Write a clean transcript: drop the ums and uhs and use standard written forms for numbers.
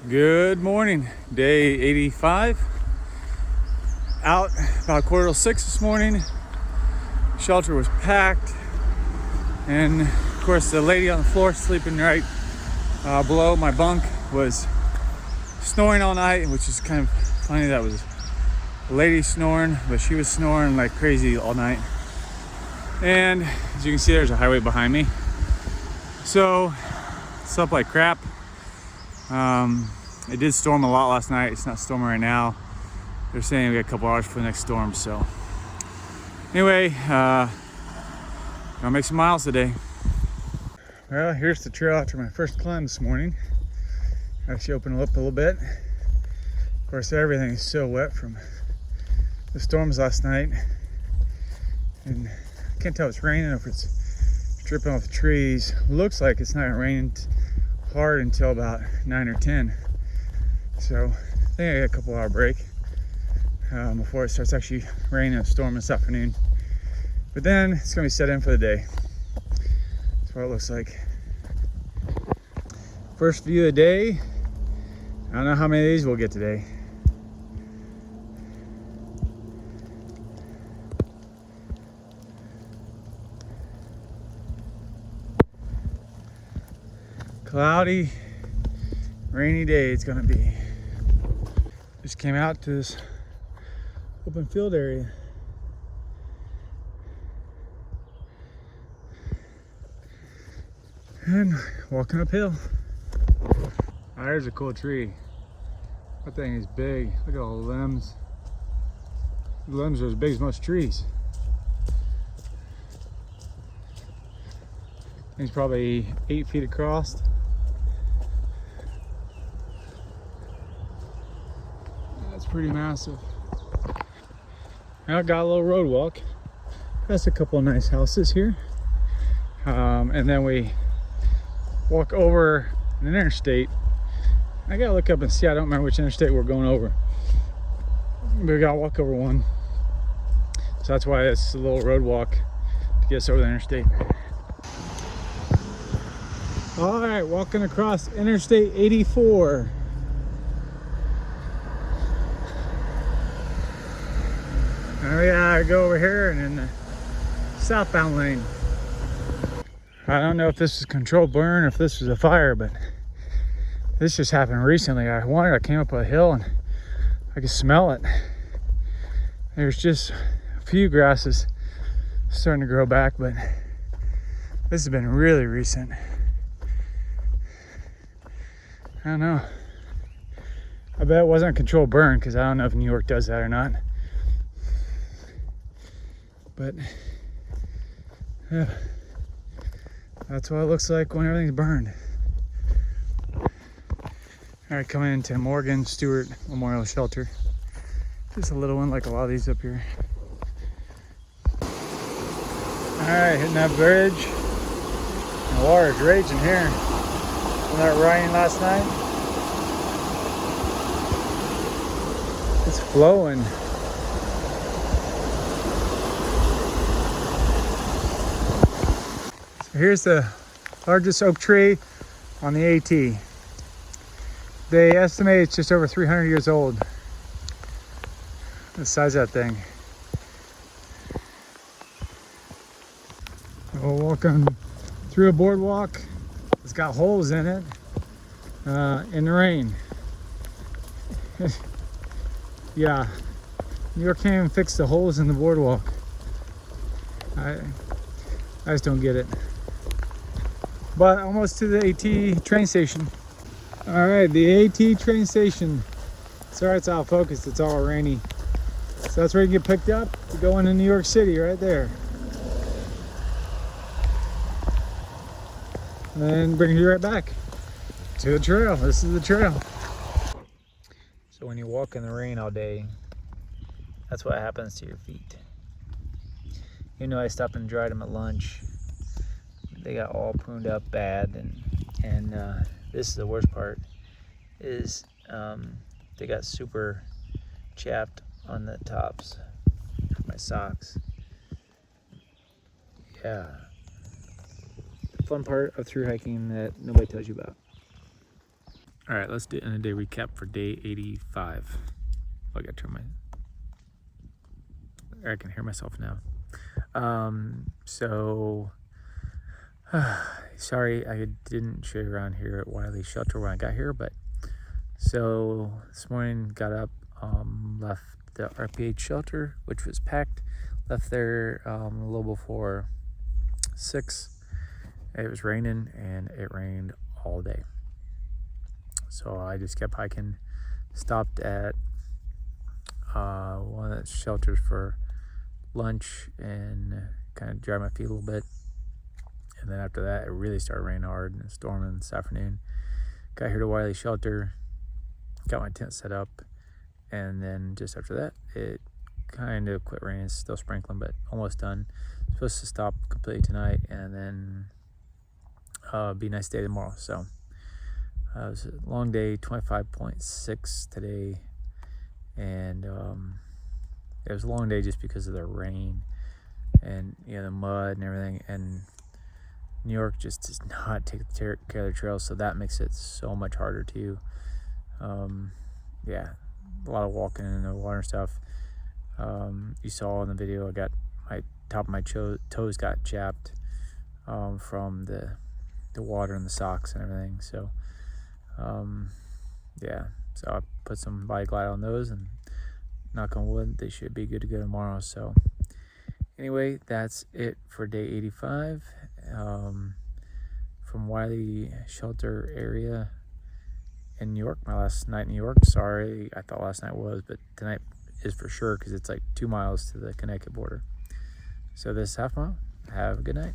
Good morning, day 85. Out about 5:45 this morning. Shelter was packed, and of course the lady on the floor sleeping right below my bunk was snoring all night, which is kind of funny. That was a lady snoring, but she was snoring like crazy all night. And as you can see, there's a highway behind me, so slept like crap. It did storm a lot last night. It's not storming right now. They're saying we got a couple hours for the next storm. So anyway, gonna make some miles today. Well, here's the trail after my first climb this morning. Actually opened it up a little bit. Of course, everything is so wet from the storms last night. And I can't tell if it's raining or if it's dripping off the trees. Looks like it's not raining hard until about 9 or 10. So I think I got a couple hour break before it starts actually raining and storming this afternoon. But then it's gonna be set in for the day. That's what it looks like. First view of the day. I don't know how many of these we'll get today. Cloudy, rainy day it's gonna be. Just came out to this open field area. And walking uphill. Oh, there's a cool tree. That thing is big. Look at all the limbs. The limbs are as big as most trees. It's probably 8 feet across. That's pretty massive. Now I got a little road walk. That's a couple of nice houses here. And then we walk over an interstate. I gotta look up and see. I don't remember which interstate we're going over. But we gotta walk over one. So that's why it's a little road walk to get us over the interstate. All right, walking across Interstate 84. Now we gotta go over here and in the southbound lane. I don't know if this is controlled burn or if this was a fire, but this just happened recently. I came up a hill and I could smell it. There's just a few grasses starting to grow back, but this has been really recent. I don't know. I bet it wasn't a controlled burn because I don't know if New York does that or not. But yeah, that's what it looks like when everything's burned. All right, coming into Morgan Stewart Memorial Shelter. Just a little one like a lot of these up here. All right, hitting that bridge. The water is raging here. From that rain last night. It's flowing. So here's the largest oak tree on the AT. They estimate it's just over 300 years old. The size of that thing. We're walking through a boardwalk. It's got holes in it in the rain. Yeah, New York can't even fix the holes in the boardwalk. I just don't get it. But almost to the AT train station. All right, the AT train station. Sorry it's out of focus, it's all rainy. So that's where you get picked up to go into New York City, right there. And then bring you right back to the trail. This is the trail. So when you walk in the rain all day, that's what happens to your feet. You know, I stopped and dried them at lunch. They got all pruned up bad, and this is the worst part, is they got super chapped on the tops for my socks. Yeah. Fun part of through hiking that nobody tells you about. All right, let's do end of day recap for day 85. I gotta turn I can hear myself now. Sorry I didn't show you around here at Wiley Shelter when I got here, but so this morning got up, left the RPH shelter, which was packed, left there a little before 6. It was raining, and it rained all day. So I just kept hiking, stopped at one of the shelters for lunch and kind of dry my feet a little bit. And then after that, it really started raining hard and storming this afternoon. Got here to Wiley Shelter, got my tent set up, and then just after that, it kind of quit raining. It's still sprinkling, but almost done. Supposed to stop completely tonight, and then be a nice day tomorrow. So it was a long day, 25.6 today, and it was a long day just because of the rain and the mud and everything. And New York just does not take care of the trails, so that makes it so much harder too. Yeah, a lot of walking in the water and stuff. You saw in the video, I got my top of my toes got chapped from the water and the socks and everything. So yeah, so I put some body glide on those, and knock on wood, they should be good to go tomorrow. So anyway, that's it for day 85 from Wiley Shelter area in New York. My last night in New York. Sorry, I thought last night was, but tonight is for sure, because it's like 2 miles to the Connecticut border. So this is half mile. Have a good night.